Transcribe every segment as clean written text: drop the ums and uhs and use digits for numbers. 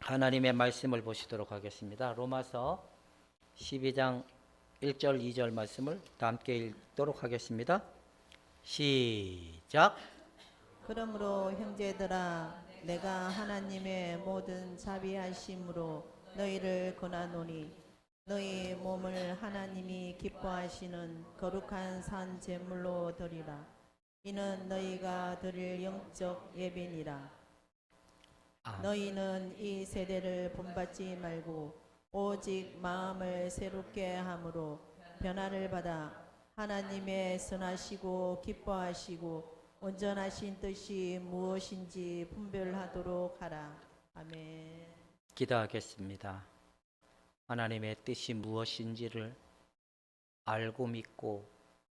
하나님의 말씀을 보시도록 하겠습니다. 로마서 12장 1절 2절 말씀을 다 함께 읽도록 하겠습니다. 시작. 그러므로 형제들아 내가 하나님의 모든 자비하심으로 너희를 권하노니 너희 몸을 하나님이 기뻐하시는 거룩한 산 제물로 드리라. 이는 너희가 드릴 영적 예배니라. 너희는 이 세대를 본받지 말고 오직 마음을 새롭게 함으로 변화를 받아 하나님의 선하시고 기뻐하시고 온전하신 뜻이 무엇인지 분별하도록 하라. 아멘. 기도하겠습니다. 하나님의 뜻이 무엇인지를 알고 믿고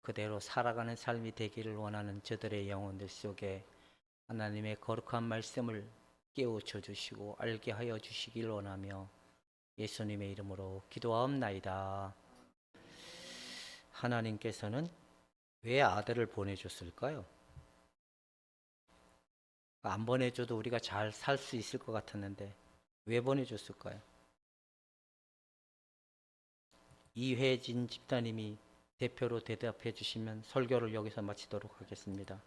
그대로 살아가는 삶이 되기를 원하는 저들의 영혼들 속에 하나님의 거룩한 말씀을 깨우쳐 주시고 알게 하여 주시길 원하며 예수님의 이름으로 기도하옵나이다. 하나님께서는 왜 아들을 보내줬을까요? 안 보내줘도 우리가 잘 살 수 있을 것 같았는데 왜 보내줬을까요? 이회진 집사님이 대표로 대답해 주시면 설교를 여기서 마치도록 하겠습니다.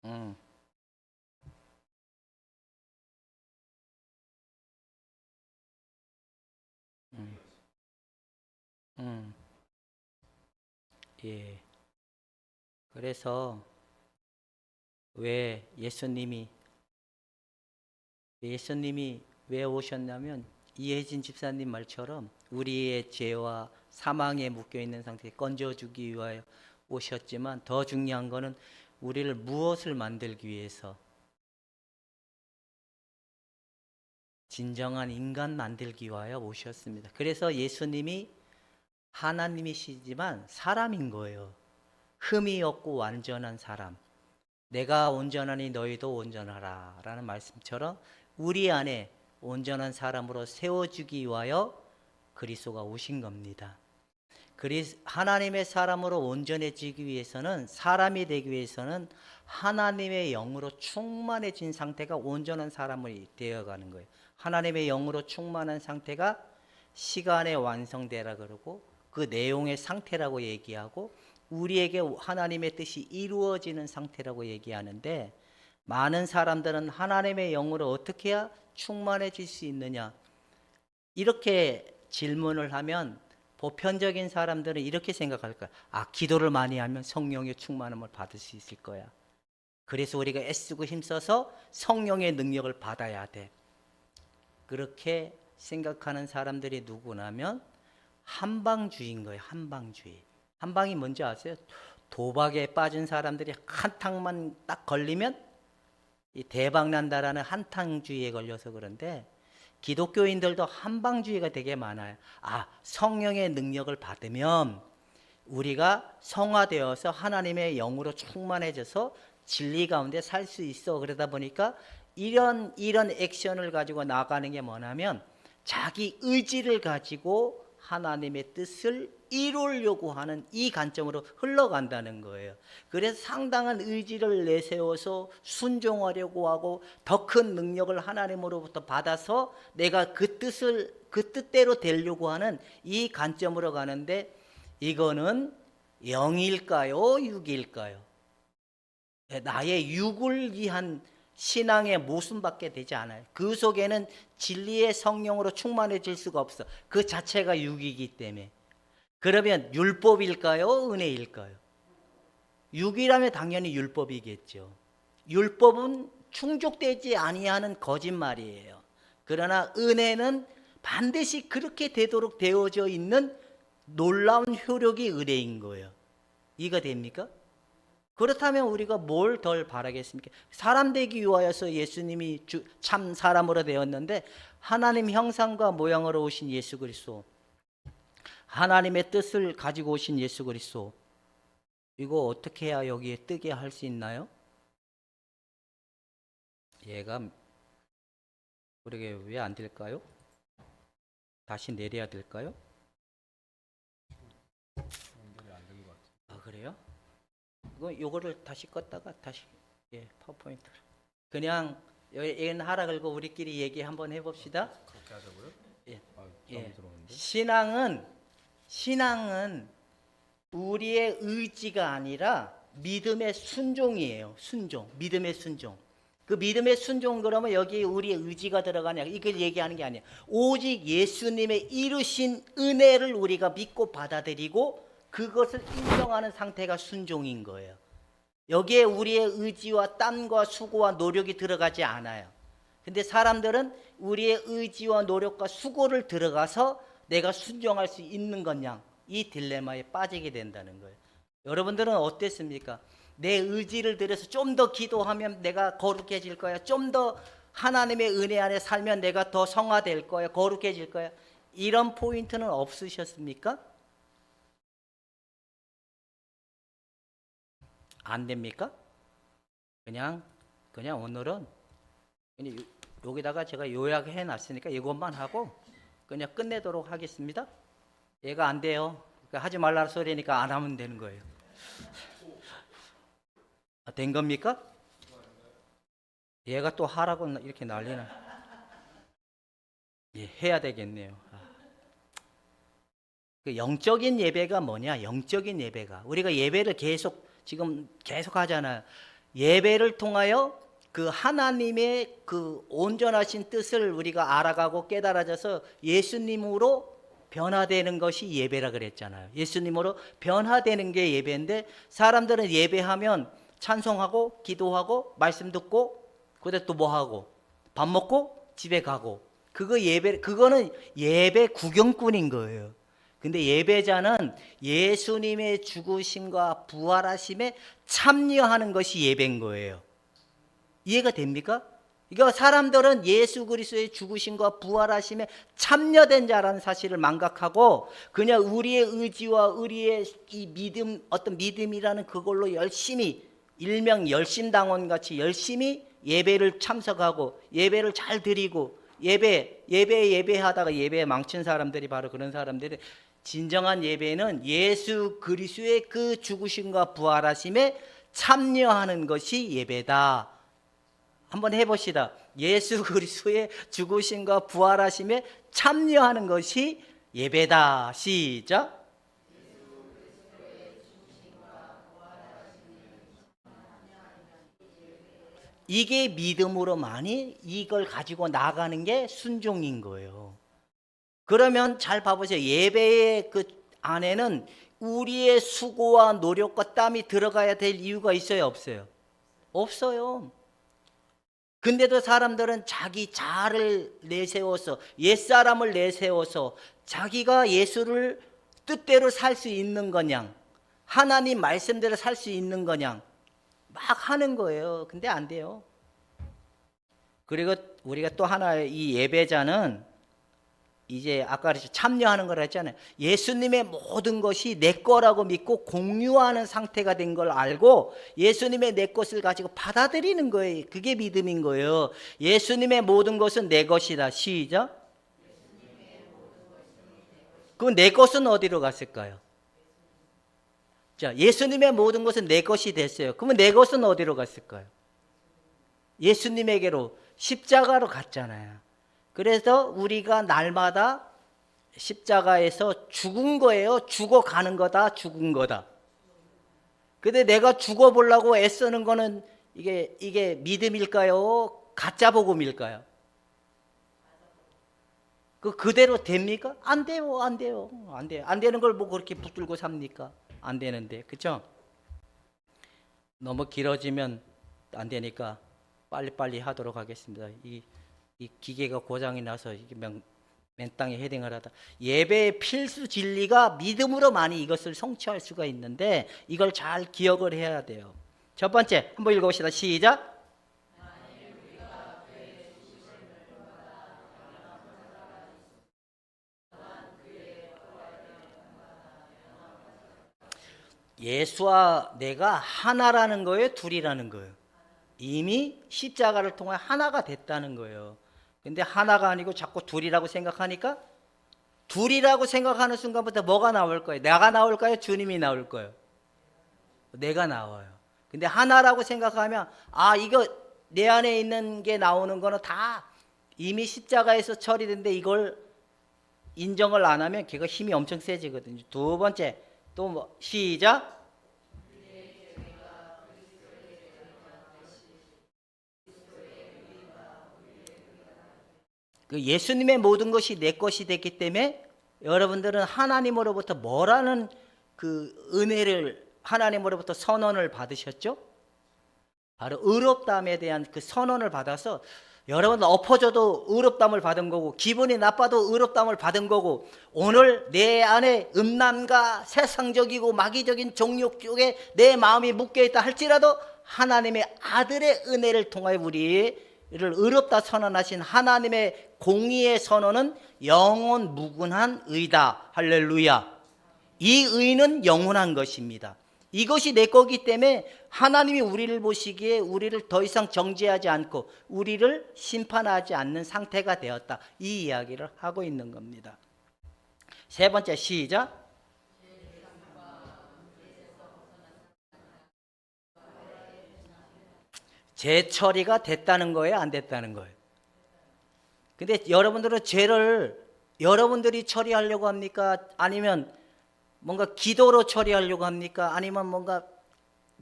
음, 음, 음, 예. 그래서 왜 예수님이 왜 오셨냐면 이혜진 집사님 말처럼 우리의 죄와 사망에 묶여 있는 상태에 건져주기 위하여 오셨지만 더 중요한 거는 우리를 무엇을 만들기 위해서 진정한 인간 만들기 위하여 오셨습니다. 그래서 예수님이 하나님이시지만 사람인 거예요. 흠이 없고 완전한 사람. 내가 온전하니 너희도 온전하라 라는 말씀처럼 우리 안에 온전한 사람으로 세워주기 위하여 그리스도가 오신 겁니다. 하나님의 사람으로 온전해지기 위해서는, 사람이 되기 위해서는 하나님의 영으로 충만해진 상태가 온전한 사람이 되어가는 거예요. 하나님의 영으로 충만한 상태가 시간에 완성되라 그러고 그 내용의 상태라고 얘기하고 우리에게 하나님의 뜻이 이루어지는 상태라고 얘기하는데, 많은 사람들은 하나님의 영으로 어떻게 해야 충만해질 수 있느냐 이렇게 질문을 하면 보편적인 사람들은 이렇게 생각할 거야. 아, 기도를 많이 하면 성령의 충만함을 받을 수 있을 거야. 그래서 우리가 애쓰고 힘써서 성령의 능력을 받아야 돼. 그렇게 생각하는 사람들이 누구냐면 한방주의인 거예요. 한방주의. 한방이 뭔지 아세요? 도박에 빠진 사람들이 한탕만 딱 걸리면 이 대박 난다라는 한탕주의에 걸려서 그런데, 기독교인들도 한방주의가 되게 많아요. 아, 성령의 능력을 받으면 우리가 성화되어서 하나님의 영으로 충만해져서 진리 가운데 살 수 있어. 그러다 보니까 이런 액션을 가지고 나가는 게 뭐냐면 자기 의지를 가지고 하나님의 뜻을 이루려고 하는 이 관점으로 흘러간다는 거예요. 그래서 상당한 의지를 내세워서 순종하려고 하고 더 큰 능력을 하나님으로부터 받아서 내가 그 뜻대로 되려고 하는 이 관점으로 가는데, 이거는 영일까요? 육일까요? 나의 육을 위한 신앙의 모순밖에 되지 않아요. 그 속에는 진리의 성령으로 충만해질 수가 없어. 그 자체가 육이기 때문에. 그러면 율법일까요? 은혜일까요? 육이라면 당연히 율법이겠죠. 율법은 충족되지 아니하는 거짓말이에요. 그러나 은혜는 반드시 그렇게 되도록 되어져 있는 놀라운 효력이 은혜인 거예요. 이해가 됩니까? 그렇다면 우리가 뭘 덜 바라겠습니까? 사람 되기 위하여서 예수님이 참 사람으로 되었는데, 하나님 형상과 모양으로 오신 예수 그리스도, 하나님의 뜻을 가지고 오신 예수 그리스도, 이거 어떻게 해야 여기에 뜨게 할 수 있나요? 얘가 그러게 왜 안 될까요? 다시 내려야 될까요? 아, 그래요? 요거를 다시 껐다가 다시 파워포인트 그냥 얘는 하라 그러고 우리끼리 얘기 한번 해봅시다. 그렇게 하자고요? 예. 부담이 예. 들었는데. 신앙은 우리의 의지가 아니라 믿음의 순종이에요. 순종, 믿음의 순종. 그 믿음의 순종 그러면 여기 우리의 의지가 들어가냐 이걸 얘기하는 게 아니에요. 오직 예수님의 이루신 은혜를 우리가 믿고 받아들이고 그것을 인정하는 상태가 순종인 거예요. 여기에 우리의 의지와 땀과 수고와 노력이 들어가지 않아요. 근데 사람들은 우리의 의지와 노력과 수고를 들어가서 내가 순종할 수 있는 거냐 이 딜레마에 빠지게 된다는 거예요. 여러분들은 어땠습니까? 내 의지를 들여서 좀 더 기도하면 내가 거룩해질 거야. 좀 더 하나님의 은혜 안에 살면 내가 더 성화될 거야. 거룩해질 거야. 이런 포인트는 없으셨습니까? 안 됩니까? 그냥 오늘은 그냥 여기다가 제가 요약해 놨으니까 이것만 하고 그냥 끝내도록 하겠습니다. 얘가 안 돼요. 그러니까 하지 말라는 소리니까 안 하면 되는 거예요. 된 겁니까? 얘가 또 하라고 이렇게 난리나. 해야 되겠네요. 그 영적인 예배가 뭐냐? 영적인 예배가 우리가 예배를 지금 계속 하잖아요. 예배를 통하여 그 하나님의 그 온전하신 뜻을 우리가 알아가고 깨달아져서 예수님으로 변화되는 것이 예배라 그랬잖아요. 예수님으로 변화되는 게 예배인데 사람들은 예배하면 찬송하고 기도하고 말씀 듣고 그다음에 또 뭐 하고 밥 먹고 집에 가고 그거는 예배 구경꾼인 거예요. 근데 예배자는 예수님의 죽으심과 부활하심에 참여하는 것이 예배인 거예요. 이해가 됩니까? 이거 사람들은 예수 그리스도의 죽으심과 부활하심에 참여된 자라는 사실을 망각하고 그냥 우리의 의지와 우리의 이 믿음 어떤 믿음이라는 그걸로 열심히 일명 열심당원 같이 열심히 예배를 참석하고 예배를 잘 드리고 예배하다가 예배 망친 사람들이 바로 그런 사람들이 진정한 예배는 예수 그리스도의 그 죽으심과 부활하심에 참여하는 것이 예배다. 한번 해봅시다. 예수 그리스도의 죽으심과 부활하심에 참여하는 것이 예배다. 시작. 이게 믿음으로만이 이걸 가지고 나가는 게 순종인 거예요. 그러면 잘 봐보세요. 예배의 그 안에는 우리의 수고와 노력과 땀이 들어가야 될 이유가 있어요, 없어요? 없어요. 근데도 사람들은 자기 자아를 내세워서 옛사람을 내세워서 자기가 예수를 뜻대로 살 수 있는 거냥 하나님 말씀대로 살 수 있는 거냥 막 하는 거예요. 근데 안 돼요. 그리고 우리가 또 하나 이 예배자는 이제 아까 참여하는 거라 했잖아요. 예수님의 모든 것이 내 거라고 믿고 공유하는 상태가 된 걸 알고 예수님의 내 것을 가지고 받아들이는 거예요. 그게 믿음인 거예요. 예수님의 모든 것은 내 것이다. 시작. 그럼 내 것은 어디로 갔을까요? 자, 예수님의 모든 것은 내 것이 됐어요. 그러면 내 것은 어디로 갔을까요? 예수님에게로 십자가로 갔잖아요. 그래서 우리가 날마다 십자가에서 죽은 거예요. 죽어가는 거다. 죽은 거다. 근데 내가 죽어보려고 애쓰는 거는 이게 믿음일까요? 가짜 복음일까요? 그대로 됩니까? 안 돼요. 안 돼요. 안 돼요. 안 되는 걸 뭐 그렇게 붙들고 삽니까? 안 되는데. 그렇죠? 너무 길어지면 안 되니까 빨리빨리 하도록 하겠습니다. 이 기계가 고장이 나서 이게 맨땅에 헤딩을 하다. 예배의 필수 진리가 믿음으로만이 이것을 성취할 수가 있는데 이걸 잘 기억을 해야 돼요. 첫 번째 한번 읽어봅시다. 시작. 예수와 내가 하나라는 거예요, 둘이라는 거예요? 이미 십자가를 통해 하나가 됐다는 거예요. 근데 하나가 아니고 자꾸 둘이라고 생각하니까 둘이라고 생각하는 순간부터 뭐가 나올 거예요? 내가 나올까요? 주님이 나올 거예요? 내가 나와요. 근데 하나라고 생각하면 이거 내 안에 있는 게 나오는 거는 다 이미 십자가에서 처리된데 이걸 인정을 안 하면 걔가 힘이 엄청 세지거든요. 두 번째 또 뭐 시작. 그 예수님의 모든 것이 내 것이 됐기 때문에 여러분들은 하나님으로부터 뭐라는 그 은혜를 하나님으로부터 선언을 받으셨죠? 바로 의롭다함에 대한 그 선언을 받아서 여러분 엎어져도 의롭다함을 받은 거고 기분이 나빠도 의롭다함을 받은 거고 오늘 내 안에 음란과 세상적이고 마귀적인 정욕 쪽에 내 마음이 묶여있다 할지라도 하나님의 아들의 은혜를 통하여 우리를 의롭다 선언하신 하나님의 공의의 선언은 영원 무궁한 의다. 할렐루야. 이 의는 영원한 것입니다. 이것이 내 거기 때문에 하나님이 우리를 보시기에 우리를 더 이상 정죄하지 않고 우리를 심판하지 않는 상태가 되었다. 이 이야기를 하고 있는 겁니다. 세 번째 시작. 재처리가 됐다는 거예요, 안 됐다는 거예요? 근데 여러분들은 죄를 여러분들이 처리하려고 합니까? 아니면 뭔가 기도로 처리하려고 합니까? 아니면 뭔가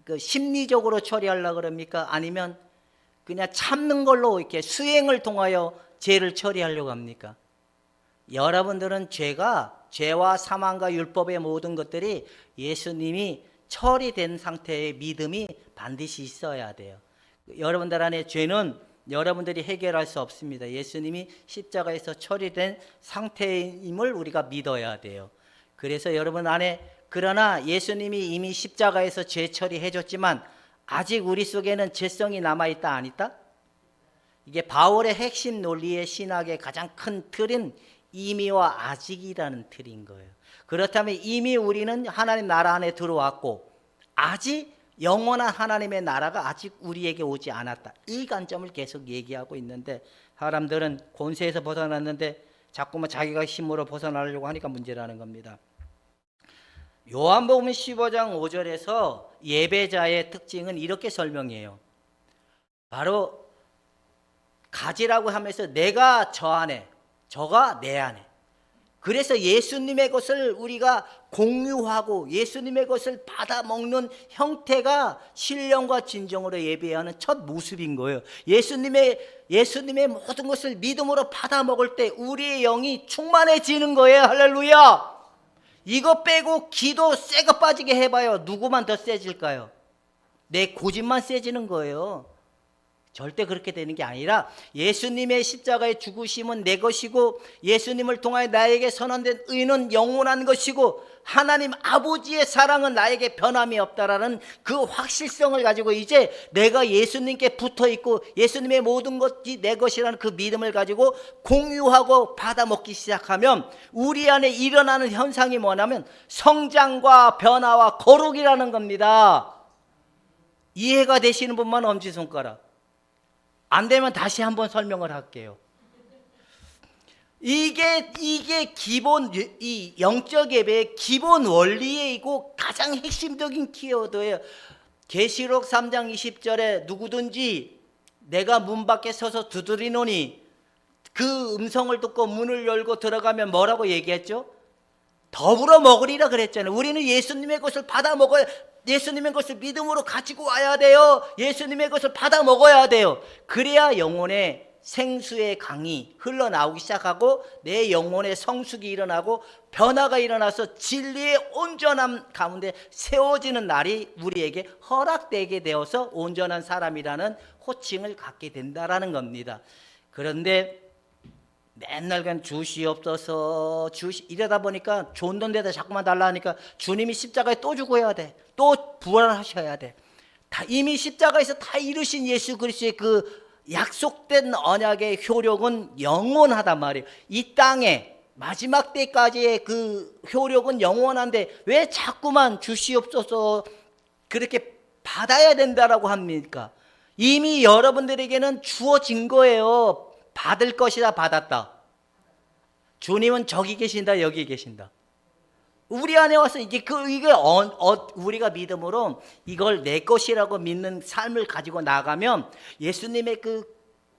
그 심리적으로 처리하려고 그럽니까? 아니면 그냥 참는 걸로 이렇게 수행을 통하여 죄를 처리하려고 합니까? 여러분들은 죄와 사망과 율법의 모든 것들이 예수님이 처리된 상태의 믿음이 반드시 있어야 돼요. 여러분들 안에 죄는 여러분들이 해결할 수 없습니다. 예수님이 십자가에서 처리된 상태임을 우리가 믿어야 돼요. 그래서 여러분 안에 그러나 예수님이 이미 십자가에서 죄 처리해 줬지만 아직 우리 속에는 죄성이 남아있다 안 있다? 이게 바울의 핵심 논리의 신학의 가장 큰 틀은 이미와 아직이라는 틀인 거예요. 그렇다면 이미 우리는 하나님 나라 안에 들어왔고 아직 영원한 하나님의 나라가 아직 우리에게 오지 않았다. 이 관점을 계속 얘기하고 있는데 사람들은 권세에서 벗어났는데 자꾸만 자기가 힘으로 벗어나려고 하니까 문제라는 겁니다. 요한복음 15장 5절에서 예배자의 특징은 이렇게 설명해요. 바로 가지라고 하면서 내가 저 안에, 저가 내 안에. 그래서 예수님의 것을 우리가 공유하고 예수님의 것을 받아 먹는 형태가 신령과 진정으로 예배하는 첫 모습인 거예요. 예수님의 모든 것을 믿음으로 받아 먹을 때 우리의 영이 충만해지는 거예요. 할렐루야. 이거 빼고 기도 세게 빠지게 해봐요. 누구만 더 세질까요? 내 고집만 세지는 거예요. 절대 그렇게 되는 게 아니라 예수님의 십자가의 죽으심은 내 것이고 예수님을 통하여 나에게 선언된 의는 영원한 것이고 하나님 아버지의 사랑은 나에게 변함이 없다라는 그 확실성을 가지고 이제 내가 예수님께 붙어있고 예수님의 모든 것이 내 것이라는 그 믿음을 가지고 공유하고 받아먹기 시작하면 우리 안에 일어나는 현상이 뭐냐면 성장과 변화와 거룩이라는 겁니다. 이해가 되시는 분만 엄지손가락. 안 되면 다시 한번 설명을 할게요. 이게 기본, 이 영적 예배의 기본 원리이고 가장 핵심적인 키워드예요. 계시록 3장 20절에 누구든지 내가 문 밖에 서서 두드리노니 그 음성을 듣고 문을 열고 들어가면 뭐라고 얘기했죠? 더불어 먹으리라 그랬잖아요. 우리는 예수님의 것을 받아 먹어야, 예수님의 것을 믿음으로 가지고 와야 돼요. 예수님의 것을 받아 먹어야 돼요. 그래야 영혼의 생수의 강이 흘러나오기 시작하고 내 영혼의 성숙이 일어나고 변화가 일어나서 진리의 온전함 가운데 세워지는 날이 우리에게 허락되게 되어서 온전한 사람이라는 호칭을 갖게 된다라는 겁니다. 그런데 맨날 그냥 주시옵소서 이러다 보니까 좋은 데다 자꾸만 달라 하니까 주님이 십자가에 또 죽어야 돼. 또 부활하셔야 돼. 다 이미 십자가에서 다 이루신 예수 그리스도의 그 약속된 언약의 효력은 영원하단 말이에요. 이 땅에 마지막 때까지의 그 효력은 영원한데 왜 자꾸만 주시옵소서 그렇게 받아야 된다라고 합니까? 이미 여러분들에게는 주어진 거예요. 받을 것이다, 받았다. 주님은 저기 계신다, 여기 계신다. 우리 안에 와서 이게 우리가 믿음으로 이걸 내 것이라고 믿는 삶을 가지고 나가면 예수님의 그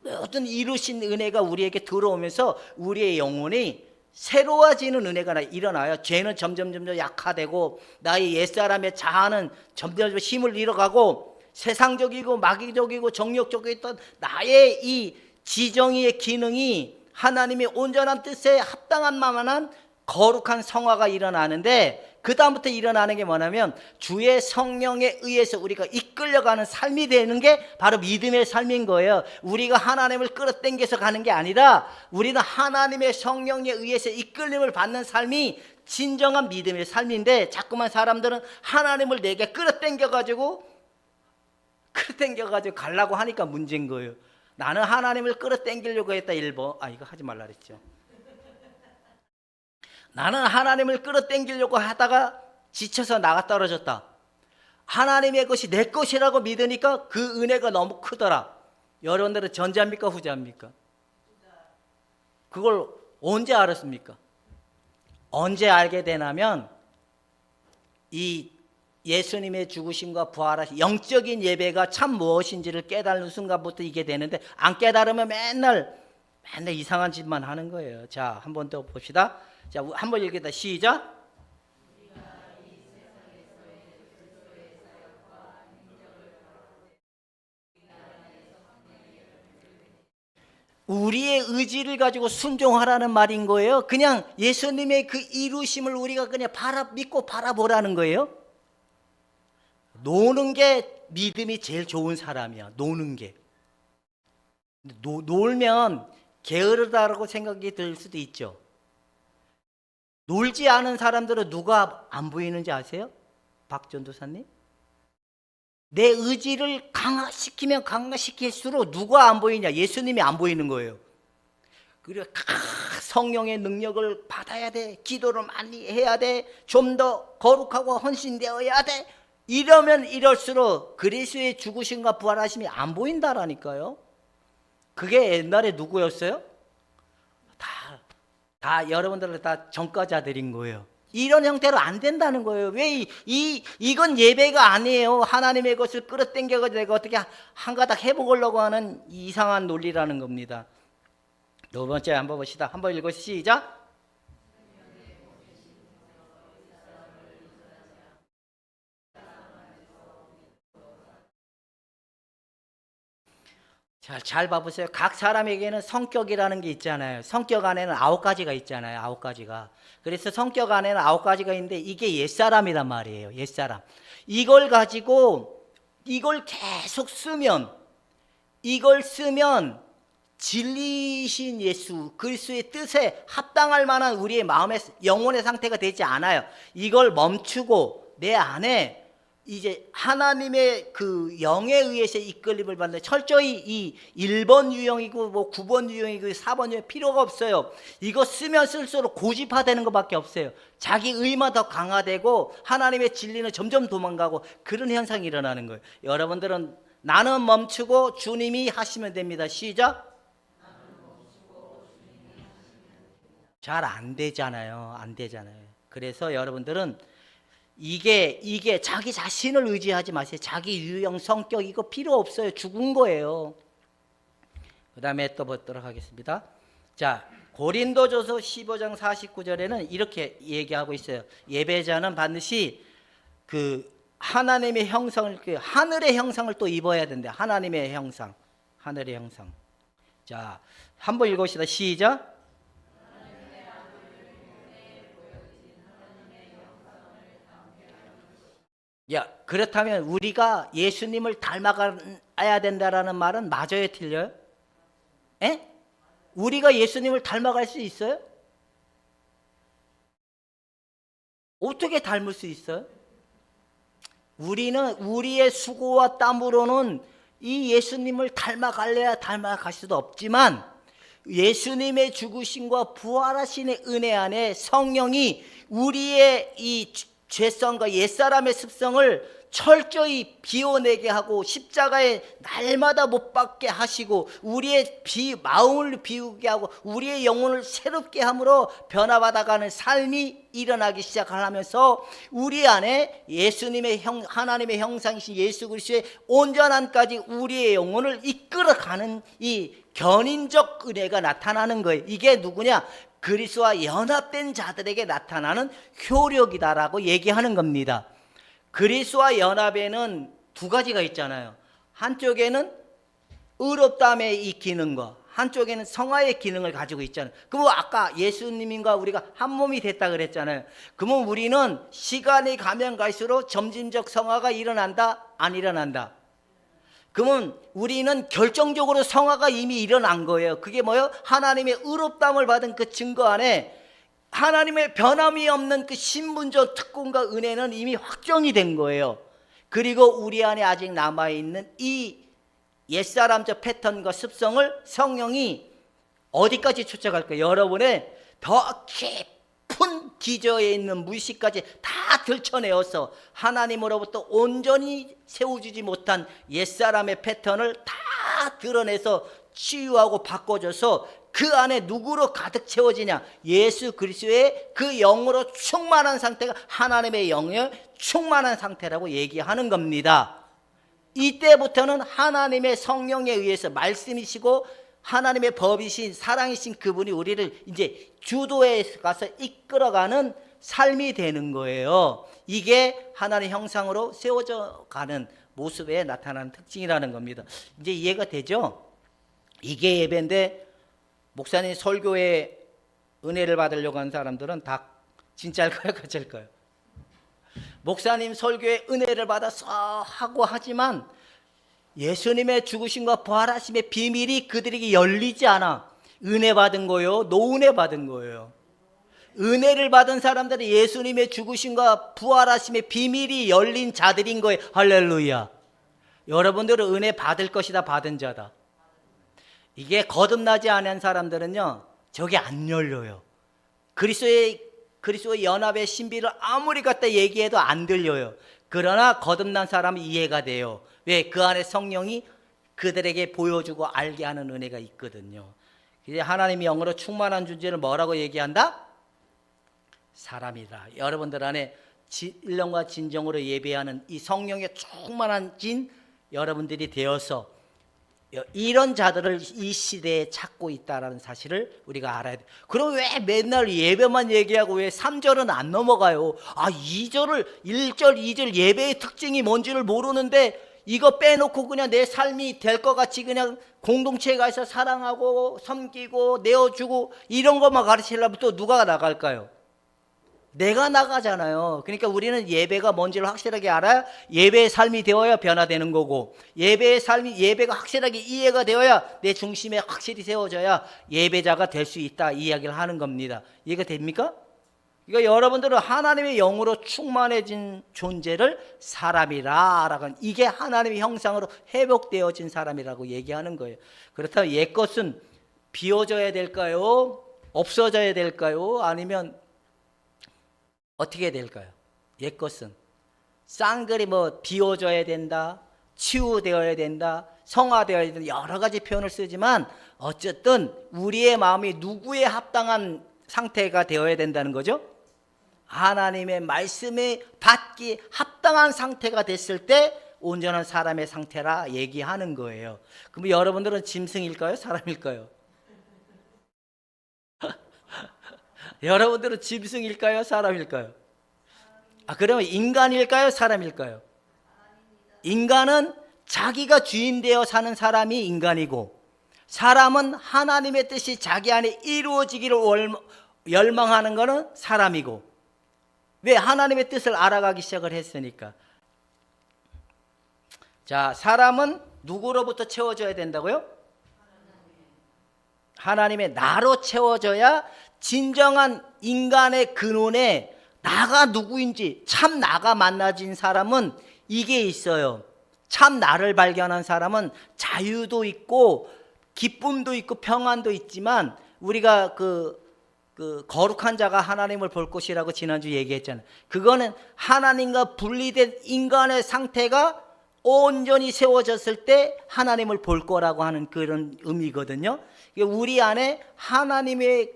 모든 이루신 은혜가 우리에게 들어오면서 우리의 영혼이 새로워지는 은혜가 일어나요. 죄는 점점 약화되고 나의 옛사람의 자아는 점점 힘을 잃어가고 세상적이고 마귀적이고 정욕적이었던 나의 이 지정의의 기능이 하나님의 온전한 뜻에 합당한 만한 거룩한 성화가 일어나는데 그 다음부터 일어나는 게 뭐냐면 주의 성령에 의해서 우리가 이끌려가는 삶이 되는 게 바로 믿음의 삶인 거예요. 우리가 하나님을 끌어당겨서 가는 게 아니라 우리는 하나님의 성령에 의해서 이끌림을 받는 삶이 진정한 믿음의 삶인데 자꾸만 사람들은 하나님을 내게 끌어당겨가지고 가려고 하니까 문제인 거예요. 나는 하나님을 끌어당기려고 했다 1번. 이거 하지 말라 그랬죠. 나는 하나님을 끌어당기려고 하다가 지쳐서 나가 떨어졌다. 하나님의 것이 내 것이라고 믿으니까 그 은혜가 너무 크더라. 여러분들은 전자입니까 후자입니까? 그걸 언제 알았습니까? 언제 알게 되냐면 이 예수님의 죽으심과 부활하신 영적인 예배가 참 무엇인지를 깨달는 순간부터 이게 되는데 안 깨달으면 맨날 이상한 짓만 하는 거예요. 자, 한 번 더 봅시다. 자, 한번 읽겠다. 시작. 우리의 의지를 가지고 순종하라는 말인 거예요. 그냥 예수님의 그 이루심을 우리가 그냥 믿고 바라보라는 거예요. 노는 게 믿음이 제일 좋은 사람이야. 노는 게. 놀면 게으르다라고 생각이 들 수도 있죠. 놀지 않은 사람들은 누가 안 보이는지 아세요? 박전도사님? 내 의지를 강화시키면 강화시킬수록 누가 안 보이냐? 예수님이 안 보이는 거예요. 그리고 성령의 능력을 받아야 돼. 기도를 많이 해야 돼. 좀 더 거룩하고 헌신되어야 돼. 이러면 이럴수록 그리스도의 죽으심과 부활하심이 안 보인다라니까요. 그게 옛날에 누구였어요? 다 여러분들은 다 전과자들인 거예요. 이런 형태로 안 된다는 거예요. 왜 이건 예배가 아니에요. 하나님의 것을 끌어당겨가지고 내가 어떻게 한 가닥 해보려고 하는 이상한 논리라는 겁니다. 두 번째 한번 봅시다. 한번 읽어 시작. 잘 봐보세요. 각 사람에게는 성격이라는 게 있잖아요. 성격 안에는 9가지가 있잖아요. 9가지가. 그래서 성격 안에는 9가지가 있는데 이게 옛사람이란 말이에요. 옛사람. 이걸 가지고 이걸 계속 쓰면 진리신 예수 그리스도의 뜻에 합당할 만한 우리의 마음의 영혼의 상태가 되지 않아요. 이걸 멈추고 내 안에 이제 하나님의 그 영에 의해서 이끌림을 받는 철저히 이 1번 유형이고 뭐 9번 유형이고 4번 유형 필요가 없어요. 이거 쓰면 쓸수록 고집화되는 것밖에 없어요. 자기 의만 더 강화되고 하나님의 진리는 점점 도망가고 그런 현상이 일어나는 거예요. 여러분들은 나는 멈추고 주님이 하시면 됩니다. 시작. 잘 안 되잖아요. 안 되잖아요. 그래서 여러분들은 이게 자기 자신을 의지하지 마세요. 자기 유형 성격 이거 필요 없어요. 죽은 거예요. 그 다음에 또 보도록 하겠습니다. 자, 고린도전서 15장 49절에는 이렇게 얘기하고 있어요. 예배자는 반드시 그 하나님의 형상을, 하늘의 형상을 또 입어야 된대. 하나님의 형상, 하늘의 형상. 자, 한번 읽읍시다. 시작. 그렇다면 우리가 예수님을 닮아가야 된다라는 말은 맞아요, 틀려요? 에? 우리가 예수님을 닮아갈 수 있어요? 어떻게 닮을 수 있어요? 우리는 우리의 수고와 땀으로는 이 예수님을 닮아갈 수도 없지만 예수님의 죽으심과 부활하신의 은혜 안에 성령이 우리의 이 죄성과 옛사람의 습성을 철저히 비워내게 하고 십자가에 날마다 못 박게 하시고 우리의 마음을 비우게 하고 우리의 영혼을 새롭게 함으로 변화받아가는 삶이 일어나기 시작하면서 우리 안에 예수님의 하나님의 형상이신 예수 그리스도의 온전함까지 우리의 영혼을 이끌어가는 이 견인적 은혜가 나타나는 거예요. 이게 누구냐? 그리스도와 연합된 자들에게 나타나는 효력이다라고 얘기하는 겁니다. 그리스도와 연합에는 두 가지가 있잖아요. 한쪽에는 의롭다함의 이 기능과 한쪽에는 성화의 기능을 가지고 있잖아요. 그럼 아까 예수님과 우리가 한 몸이 됐다 그랬잖아요. 그러면 우리는 시간이 가면 갈수록 점진적 성화가 일어난다? 안 일어난다? 그러면 우리는 결정적으로 성화가 이미 일어난 거예요. 그게 뭐예요? 하나님의 의롭다함을 받은 그 증거 안에 하나님의 변함이 없는 그 신분적 특권과 은혜는 이미 확정이 된 거예요. 그리고 우리 안에 아직 남아있는 이 옛사람적 패턴과 습성을 성령이 어디까지 쫓아갈까요? 여러분의 더 깊은 기저에 있는 무의식까지 다 들춰내어서 하나님으로부터 온전히 세워주지 못한 옛사람의 패턴을 다 드러내서 치유하고 바꿔줘서 그 안에 누구로 가득 채워지냐? 예수 그리스도의 그 영으로 충만한 상태가 하나님의 영에 충만한 상태라고 얘기하는 겁니다. 이때부터는 하나님의 성령에 의해서 말씀이시고 하나님의 법이신 사랑이신 그분이 우리를 이제 주도에 가서 이끌어가는 삶이 되는 거예요. 이게 하나님의 형상으로 세워져 가는 모습에 나타나는 특징이라는 겁니다. 이제 이해가 되죠? 이게 예배인데 목사님 설교에 은혜를 받으려고 하는 사람들은 다 진짜일까요? 가짜일까요? 목사님 설교에 은혜를 받아서 하고 하지만 예수님의 죽으심과 부활하심의 비밀이 그들에게 열리지 않아. 은혜 받은 거요, 노은혜 받은 거예요. 은혜를 받은 사람들은 예수님의 죽으심과 부활하심의 비밀이 열린 자들인 거예요. 할렐루야. 여러분들은 은혜 받을 것이다, 받은 자다. 이게 거듭나지 않은 사람들은요, 저게 안 열려요. 그리스도의 연합의 신비를 아무리 갖다 얘기해도 안 들려요. 그러나 거듭난 사람은 이해가 돼요. 왜? 그 안에 성령이 그들에게 보여주고 알게 하는 은혜가 있거든요. 이제 하나님의 영으로 충만한 존재를 뭐라고 얘기한다? 사람이다. 여러분들 안에 일념과 진정으로 예배하는 이 성령의 충만한 진 여러분들이 되어서 이런 자들을 이 시대에 찾고 있다는 사실을 우리가 알아야 돼. 그럼 왜 맨날 예배만 얘기하고 왜 3절은 안 넘어가요? 2절을 1절, 2절 예배의 특징이 뭔지를 모르는데 이거 빼놓고 그냥 내 삶이 될 것 같이 그냥 공동체에 가서 사랑하고 섬기고 내어주고 이런 것만 가르치려면 또 누가 나갈까요? 내가 나가잖아요. 그러니까 우리는 예배가 뭔지를 확실하게 알아야 예배의 삶이 되어야 변화되는 거고, 예배가 확실하게 이해가 되어야 내 중심에 확실히 세워져야 예배자가 될 수 있다, 이 이야기를 하는 겁니다. 이해가 됩니까? 그러니까 여러분들은 하나님의 영으로 충만해진 존재를 사람이라라고, 이게 하나님의 형상으로 회복되어진 사람이라고 얘기하는 거예요. 그렇다면 옛것은 비워져야 될까요? 없어져야 될까요? 아니면 어떻게 될까요? 옛것은 쌍글이 비워져야 된다, 치유되어야 된다, 성화되어야 된다, 여러 가지 표현을 쓰지만 어쨌든 우리의 마음이 누구에 합당한 상태가 되어야 된다는 거죠? 하나님의 말씀에 받기 합당한 상태가 됐을 때 온전한 사람의 상태라 얘기하는 거예요. 그럼 여러분들은 짐승일까요? 사람일까요? 여러분들은 짐승일까요? 사람일까요? 그러면 인간일까요? 사람일까요? 인간은 자기가 주인 되어 사는 사람이 인간이고, 사람은 하나님의 뜻이 자기 안에 이루어지기를 열망하는 것은 사람이고. 왜? 하나님의 뜻을 알아가기 시작을 했으니까. 자, 사람은 누구로부터 채워져야 된다고요? 하나님의 나로 채워져야 진정한 인간의 근원에 나가 누구인지, 참 나가 만나진 사람은 이게 있어요. 참 나를 발견한 사람은 자유도 있고 기쁨도 있고 평안도 있지만 우리가 그 거룩한 자가 하나님을 볼 것이라고 지난주 얘기했잖아요. 그거는 하나님과 분리된 인간의 상태가 온전히 세워졌을 때 하나님을 볼 거라고 하는 그런 의미거든요. 우리 안에 하나님의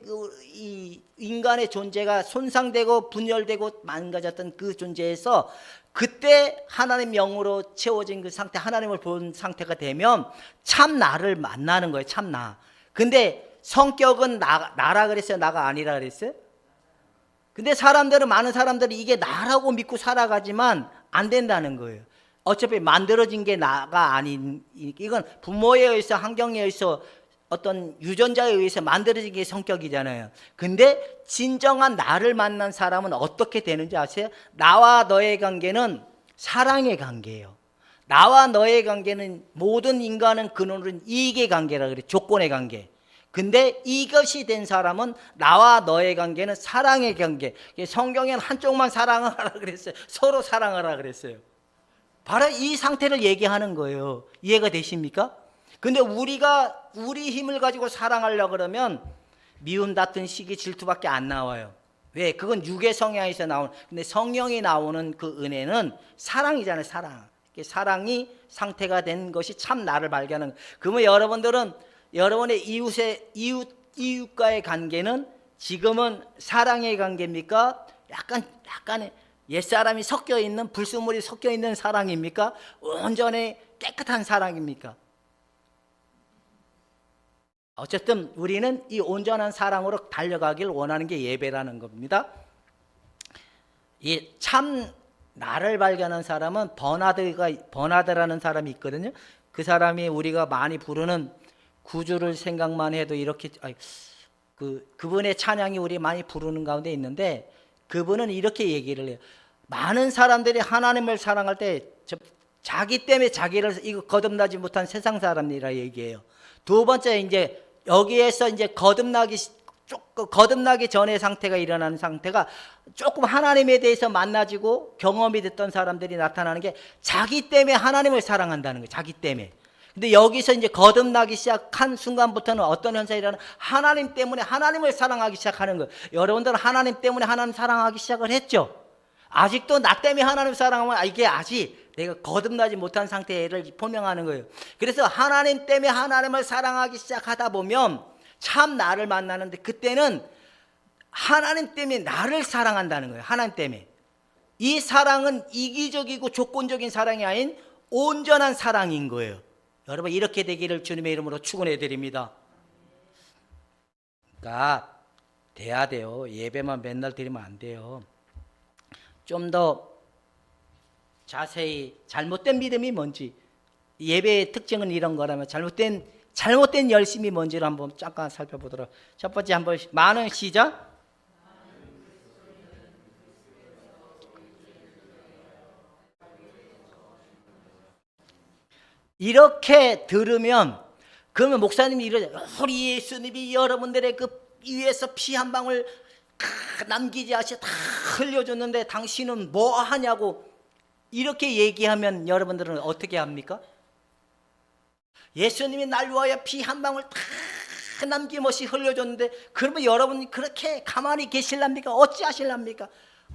이 인간의 존재가 손상되고 분열되고 망가졌던 그 존재에서 그때 하나님 영으로 채워진 그 상태, 하나님을 본 상태가 되면 참 나를 만나는 거예요. 참 나. 근데 성격은 나라 그랬어요? 나가 아니라 그랬어요? 근데 많은 사람들이 이게 나라고 믿고 살아가지만 안 된다는 거예요. 어차피 만들어진 게 나가 아닌, 이건 부모에 의해서, 환경에 의해서, 어떤 유전자에 의해서 만들어진 게 성격이잖아요. 근데 진정한 나를 만난 사람은 어떻게 되는지 아세요? 나와 너의 관계는 사랑의 관계예요. 나와 너의 관계는 모든 인간은 근원은 이익의 관계라 그래요. 조건의 관계. 근데 이것이 된 사람은 나와 너의 관계는 사랑의 관계. 성경에는 한쪽만 사랑하라 그랬어요. 서로 사랑하라 그랬어요. 바로 이 상태를 얘기하는 거예요. 이해가 되십니까? 근데 우리가 우리 힘을 가지고 사랑하려고 그러면 미움, 다툼, 시기, 질투밖에 안 나와요. 왜? 그건 육의 성향에서 나오는. 근데 성령이 나오는 그 은혜는 사랑이잖아요. 사랑. 사랑이 상태가 된 것이 참 나를 발견하는. 그러면 여러분들은 여러분의 이웃과의 관계는 지금은 사랑의 관계입니까? 약간의 옛사람이 섞여 있는, 불순물이 섞여 있는 사랑입니까? 온전히 깨끗한 사랑입니까? 어쨌든 우리는 이 온전한 사랑으로 달려가길 원하는 게 예배라는 겁니다. 이 참 나를 발견한 사람은 버나드라는 사람이 있거든요. 그 우리가 많이 부르는 구주를 생각만 해도 이렇게 그분의 찬양이 우리 많이 부르는 가운데 있는데, 그분은 이렇게 얘기를 해요. 많은 사람들이 하나님을 사랑할 때 자기 때문에 자기를 이거 거듭나지 못한 세상 사람이라 얘기해요. 두 번째, 이제 여기에서 이제 거듭나기 전의 상태가 일어나는 상태가 조금 하나님에 대해서 만나지고 경험이 됐던 사람들이 나타나는 게 자기 때문에 하나님을 사랑한다는 거예요. 자기 때문에. 근데 여기서 이제 거듭나기 시작한 순간부터는 어떤 현상이 일어나? 하나님 때문에 하나님을 사랑하기 시작하는 거예요. 여러분들은 하나님 때문에 하나님 사랑하기 시작을 했죠. 아직도 나 때문에 하나님 사랑하면 이게 아직 내가 거듭나지 못한 상태를 표명하는 거예요. 그래서 하나님 때문에 하나님을 사랑하기 시작하다 보면 참 나를 만나는데, 그때는 하나님 때문에 나를 사랑한다는 거예요. 하나님 때문에. 이 사랑은 이기적이고 조건적인 사랑이 아닌 온전한 사랑인 거예요. 여러분, 이렇게 되기를 주님의 이름으로 축원해 드립니다. 그러니까 돼야 돼요. 예배만 맨날 드리면 안 돼요. 좀 더 자세히 잘못된 믿음이 뭔지, 예배의 특징은 이런 거라면 잘못된 열심이 뭔지를 한번 잠깐 살펴보도록. 첫 번째, 한번 많은 시작. 이렇게 들으면, 그러면 목사님이 이러죠. 우리 예수님이 여러분들의 그 위에서 피 한 방울 남기지 않고 다 흘려줬는데 당신은 뭐 하냐고 이렇게 얘기하면 여러분들은 어떻게 합니까? 예수님이 날 위하여 피 한 방울 다 남김없이 흘려줬는데, 그러면 여러분이 그렇게 가만히 계실랍니까? 어찌하실랍니까?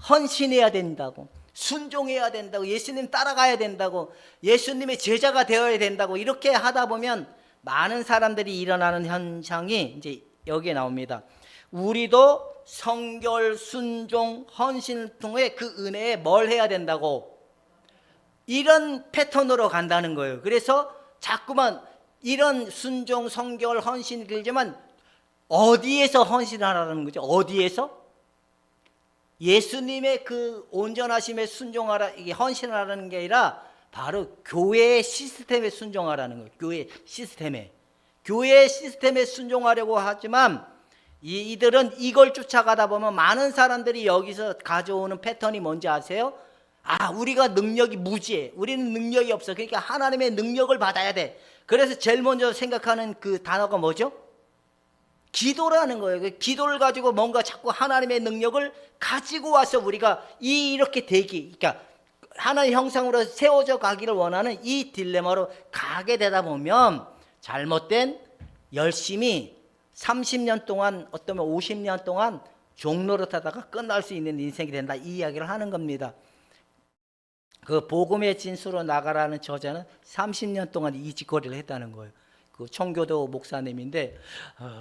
헌신해야 된다고, 순종해야 된다고, 예수님 따라가야 된다고, 예수님의 제자가 되어야 된다고, 이렇게 하다 보면 많은 사람들이 일어나는 현상이 이제 여기에 나옵니다. 우리도 성결, 순종, 헌신을 통해 그 은혜에 뭘 해야 된다고, 이런 패턴으로 간다는 거예요. 그래서 자꾸만 이런 순종, 성결, 헌신이 들지만 어디에서 헌신하라는 거죠? 어디에서? 예수님의 그 온전하심에 순종하라, 이게 헌신하라는 게 아니라 바로 교회의 시스템에 순종하라는 거예요. 교회의 시스템에 순종하려고 하지만 이들은 이걸 쫓아가다 보면 많은 사람들이 여기서 가져오는 패턴이 뭔지 아세요? 우리가 능력이 무지해. 우리는 능력이 없어. 그러니까 하나님의 능력을 받아야 돼. 그래서 제일 먼저 생각하는 그 단어가 뭐죠? 기도라는 거예요. 그 기도를 가지고 뭔가 자꾸 하나님의 능력을 가지고 와서 우리가 이렇게 그러니까 하나의 형상으로 세워져 가기를 원하는 이 딜레마로 가게 되다 보면 잘못된 열심히 30년 동안 어쩌면 50년 동안 종노릇하다가 끝날 수 있는 인생이 된다, 이 이야기를 하는 겁니다. 그 복음의 진수로 나가라는 저자는 30년 동안 이 짓거리를 했다는 거예요. 그 청교도 목사님인데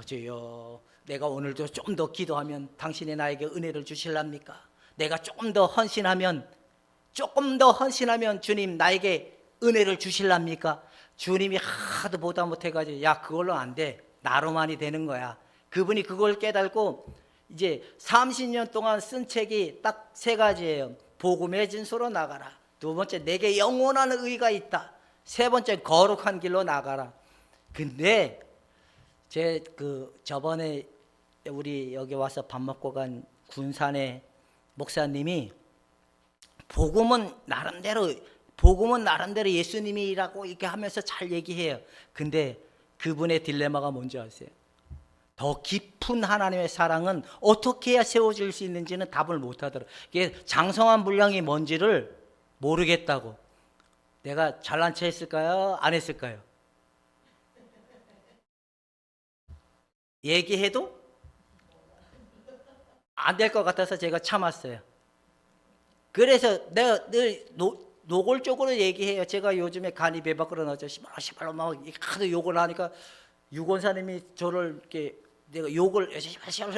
주여, 내가 오늘도 좀 더 기도하면 당신이 나에게 은혜를 주실랍니까? 내가 조금 더 헌신하면 주님 나에게 은혜를 주실랍니까? 주님이 하도 보다 못해가지고 야, 그걸로 안 돼, 나로만이 되는 거야. 그분이 그걸 깨닫고 이제 30년 동안 쓴 책이 딱 3가지예요. 복음의 진수로 나가라. 2번째, 내게 영원한 의가 있다. 3번째, 거룩한 길로 나가라. 근데 저번에 우리 여기 와서 밥 먹고 간 군산의 목사님이 복음은 나름대로 예수님이라고 이렇게 하면서 잘 얘기해요. 근데 그분의 딜레마가 뭔지 아세요? 더 깊은 하나님의 사랑은 어떻게 해야 세워질 수 있는지는 답을 못하더라고요. 이게 장성한 분량이 뭔지를 모르겠다고. 내가 잘난 체 했을까요? 안 했을까요? 얘기해도 안 될 것 같아서 제가 참았어요. 그래서 내가 늘 노골적으로 얘기해요. 제가 요즘에 간이 배 밖으로 나왔죠. 시발로 막 하도 욕을 하니까 유권사님이 저를 이렇게 내가 욕을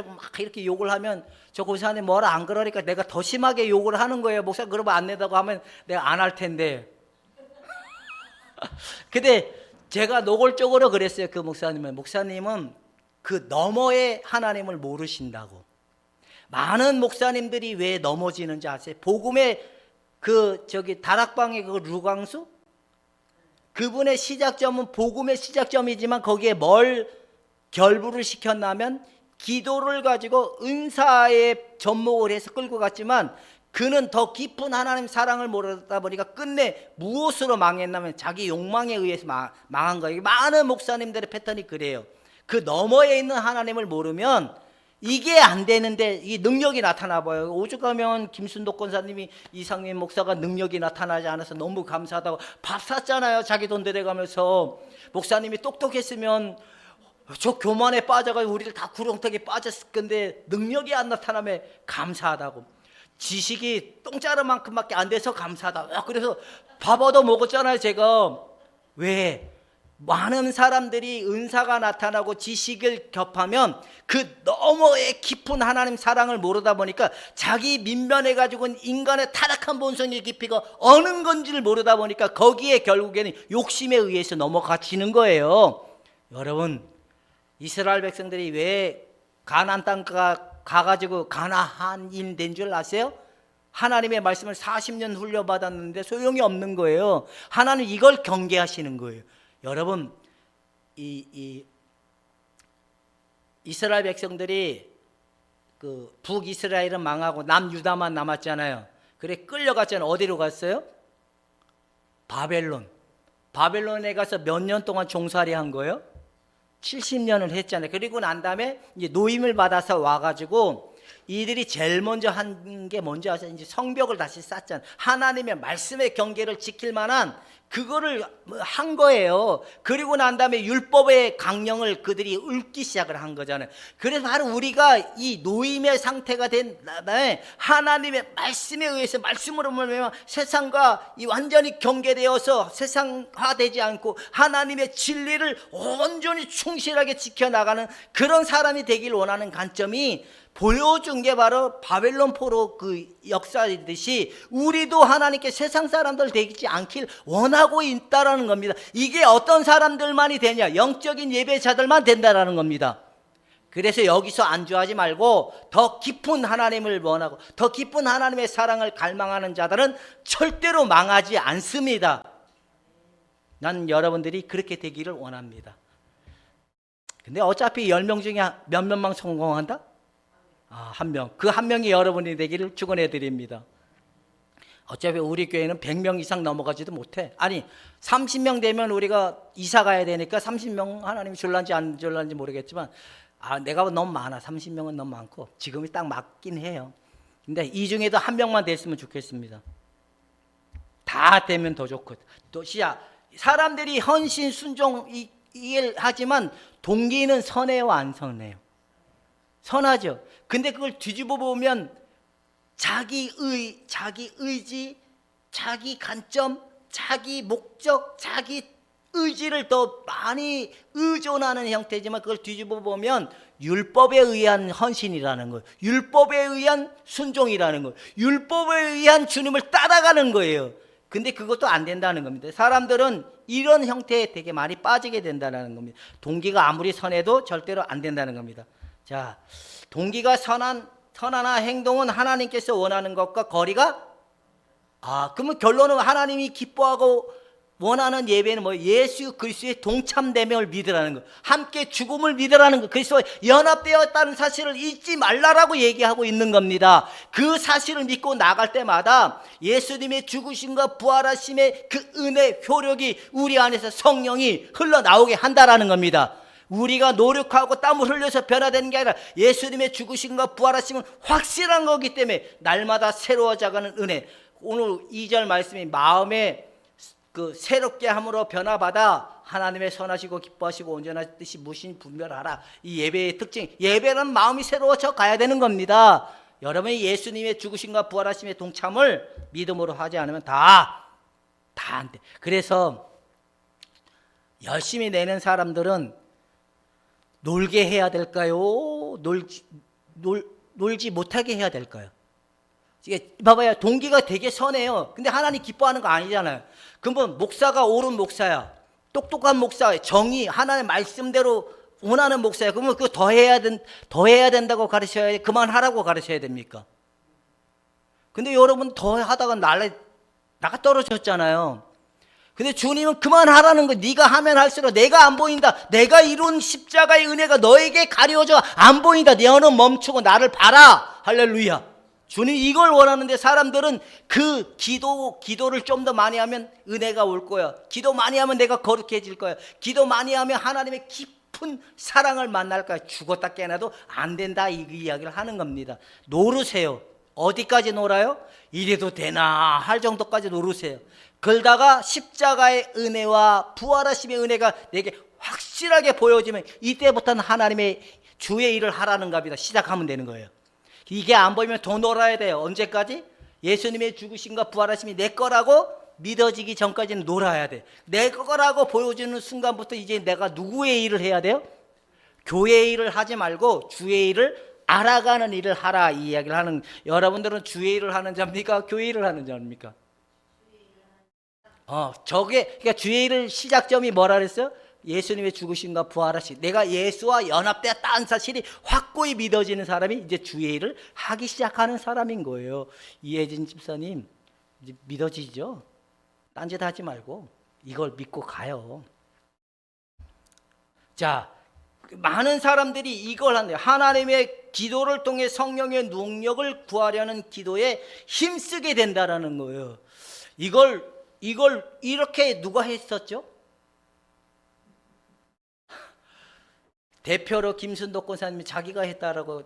막 이렇게 욕을 하면 저 권사님 뭐라 안 그러니까 내가 더 심하게 욕을 하는 거예요. 목사 그러면 안 된다고 하면 내가 안 할 텐데. 근데 제가 노골적으로 그랬어요. 그 목사님은 그 너머의 하나님을 모르신다고. 많은 목사님들이 왜 넘어지는지 아세요? 복음의 다락방의 그 루광수, 그분의 시작점은 복음의 시작점이지만 거기에 뭘 결부를 시켰냐면 기도를 가지고 은사에 접목을 해서 끌고 갔지만 그는 더 깊은 하나님 사랑을 모르다 보니까 끝내 무엇으로 망했냐면 자기 욕망에 의해서 망한 거예요. 많은 목사님들의 패턴이 그래요. 그 너머에 있는 하나님을 모르면 이게 안 되는데 이 능력이 나타나 봐요. 오죽하면 김순덕 권사님이 이상민 목사가 능력이 나타나지 않아서 너무 감사하다고 밥 샀잖아요. 자기 돈 들여가면서. 목사님이 똑똑했으면 저 교만에 빠져가지고 우리를 다 구렁텅이에 빠졌을 건데 능력이 안 나타나면 감사하다고. 지식이 똥자루만큼밖에 안 돼서 감사하다. 그래서 밥 얻어 먹었잖아요. 제가. 왜? 많은 사람들이 은사가 나타나고 지식을 겹하면 그 너머의 깊은 하나님 사랑을 모르다 보니까 자기 민변해 가지고는 인간의 타락한 본성의 깊이가 어느 건지를 모르다 보니까 거기에 결국에는 욕심에 의해서 넘어가지는 거예요. 여러분, 이스라엘 백성들이 왜 가나안 땅 가가지고 가나안인 된 줄 아세요? 하나님의 말씀을 40년 훈련받았는데 소용이 없는 거예요. 하나님 이걸 경계하시는 거예요. 여러분, 이스라엘 백성들이 그 북이스라엘은 망하고 남유다만 남았잖아요. 그래 끌려갔잖아요. 어디로 갔어요? 바벨론에 가서 몇 년 동안 종살이 한 거예요? 70년을 했잖아요. 그리고 난 다음에 이제 노임을 받아서 와가지고 이들이 제일 먼저 한 게 뭔지 아세요? 이제 성벽을 다시 쌓잖아요. 하나님의 말씀의 경계를 지킬 만한 그거를 한 거예요. 그리고 난 다음에 율법의 강령을 그들이 읊기 시작을 한 거잖아요. 그래서 바로 우리가 이 노임의 상태가 된 다음에 하나님의 말씀에 의해서 말씀으로 말미암아 세상과 이 완전히 경계되어서 세상화되지 않고 하나님의 진리를 온전히 충실하게 지켜나가는 그런 사람이 되길 원하는 관점이 보여준 게 바로 바벨론 포로 그 역사이듯이 우리도 하나님께 세상 사람들 되지 않길 원하고 있다라는 겁니다. 이게 어떤 사람들만이 되냐? 영적인 예배자들만 된다라는 겁니다. 그래서 여기서 안주하지 말고 더 깊은 하나님을 원하고 더 깊은 하나님의 사랑을 갈망하는 자들은 절대로 망하지 않습니다. 난 여러분들이 그렇게 되기를 원합니다. 근데 어차피 10명 중에 몇 명만 성공한다? 한 명. 그 한 명이 여러분이 되기를 축원해 드립니다. 어차피 우리 교회는 100명 이상 넘어가지도 못해. 아니 30명 되면 우리가 이사 가야 되니까 30명 하나님이 줄란지 안 줄란지 모르겠지만 내가 너무 많아. 30명은 너무 많고 지금이 딱 맞긴 해요. 근데 이 중에도 한 명만 됐으면 좋겠습니다. 다 되면 더 좋고. 또 사람들이 헌신 순종 하지만 동기는 선해요, 안 선해요? 선하죠. 근데 그걸 뒤집어 보면 자기 의지, 자기 관점, 자기 목적, 자기 의지를 더 많이 의존하는 형태지만 그걸 뒤집어 보면 율법에 의한 헌신이라는 거예요. 율법에 의한 순종이라는 거예요. 율법에 의한 주님을 따라가는 거예요. 근데 그것도 안 된다는 겁니다. 사람들은 이런 형태에 되게 많이 빠지게 된다는 겁니다. 동기가 아무리 선해도 절대로 안 된다는 겁니다. 자, 동기가 선하나 행동은 하나님께서 원하는 것과 거리가 그러면 결론은 하나님이 기뻐하고 원하는 예배는 뭐예요? 예수 그리스도의 동참됨을 믿으라는 거, 함께 죽음을 믿으라는 거, 그리스도와 연합되었다는 사실을 잊지 말라라고 얘기하고 있는 겁니다. 그 사실을 믿고 나갈 때마다 예수님의 죽으심과 부활하심의 그 은혜, 효력이 우리 안에서 성령이 흘러나오게 한다라는 겁니다. 우리가 노력하고 땀을 흘려서 변화되는 게 아니라 예수님의 죽으심과 부활하심은 확실한 거기 때문에 날마다 새로워져가는 은혜. 오늘 2절 말씀이 마음에 그 새롭게 함으로 변화받아 하나님의 선하시고 기뻐하시고 온전한 뜻이 무엇인지 분별하라. 이 예배의 특징, 예배는 마음이 새로워져 가야 되는 겁니다. 여러분이 예수님의 죽으심과 부활하심의 동참을 믿음으로 하지 않으면 다 안 돼. 그래서 열심히 내는 사람들은 놀게 해야 될까요? 놀지 못하게 해야 될까요? 이게 봐봐요. 동기가 되게 선해요. 근데 하나님 기뻐하는 거 아니잖아요. 그러면 목사가 옳은 목사야. 똑똑한 목사, 정의, 하나님의 말씀대로 원하는 목사야. 그러면 그거 더 해야 된다고 가르쳐야 돼? 그만하라고 가르쳐야 됩니까? 근데 여러분 더 하다가 나가 떨어졌잖아요. 근데 주님은 그만하라는 거. 네가 하면 할수록 내가 안 보인다. 내가 이룬 십자가의 은혜가 너에게 가려져 안 보인다. 너는 멈추고 나를 봐라. 할렐루야. 주님 이걸 원하는데 사람들은 그 기도를 좀 더 많이 하면 은혜가 올 거야. 기도 많이 하면 내가 거룩해질 거야. 기도 많이 하면 하나님의 깊은 사랑을 만날 거야. 죽었다 깨어나도 안 된다. 이 이야기를 하는 겁니다. 노르세요. 어디까지 놀아요? 이래도 되나 할 정도까지 노르세요. 그러다가 십자가의 은혜와 부활하심의 은혜가 내게 확실하게 보여지면 이때부터는 하나님의 주의 일을 하라는 겁니다. 시작하면 되는 거예요. 이게 안 보이면 더 놀아야 돼요. 언제까지? 예수님의 죽으심과 부활하심이 내 거라고 믿어지기 전까지는 놀아야 돼. 내 거라고 보여주는 순간부터 이제 내가 누구의 일을 해야 돼요? 교회의 일을 하지 말고 주의 일을 알아가는 일을 하라. 이 이야기를 하는. 여러분들은 주의 일을 하는 자입니까? 교회 일을 하는 자입니까? 그러니까 주의 일을 시작점이 뭐라 그랬어요? 예수님의 죽으심과 부활하심. 내가 예수와 연합되었다는 사실이 확고히 믿어지는 사람이 이제 주의 일을 하기 시작하는 사람인 거예요. 이혜진 집사님, 이제 믿어지죠? 딴짓 하지 말고 이걸 믿고 가요. 자, 많은 사람들이 이걸 한대요. 하나님의 기도를 통해 성령의 능력을 구하려는 기도에 힘쓰게 된다라는 거예요. 이걸 이렇게 누가 했었죠? 대표로 김순덕 권사님이 자기가 했다라고